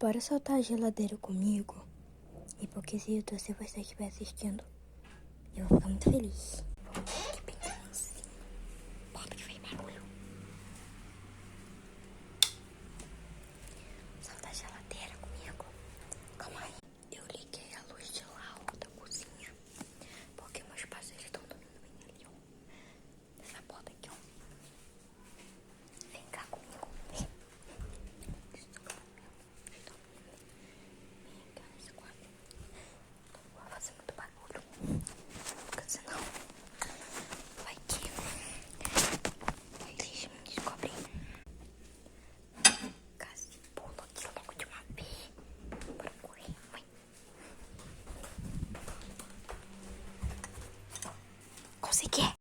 bora soltar a geladeira comigo? E porque se você estiver assistindo, eu vou ficar muito feliz.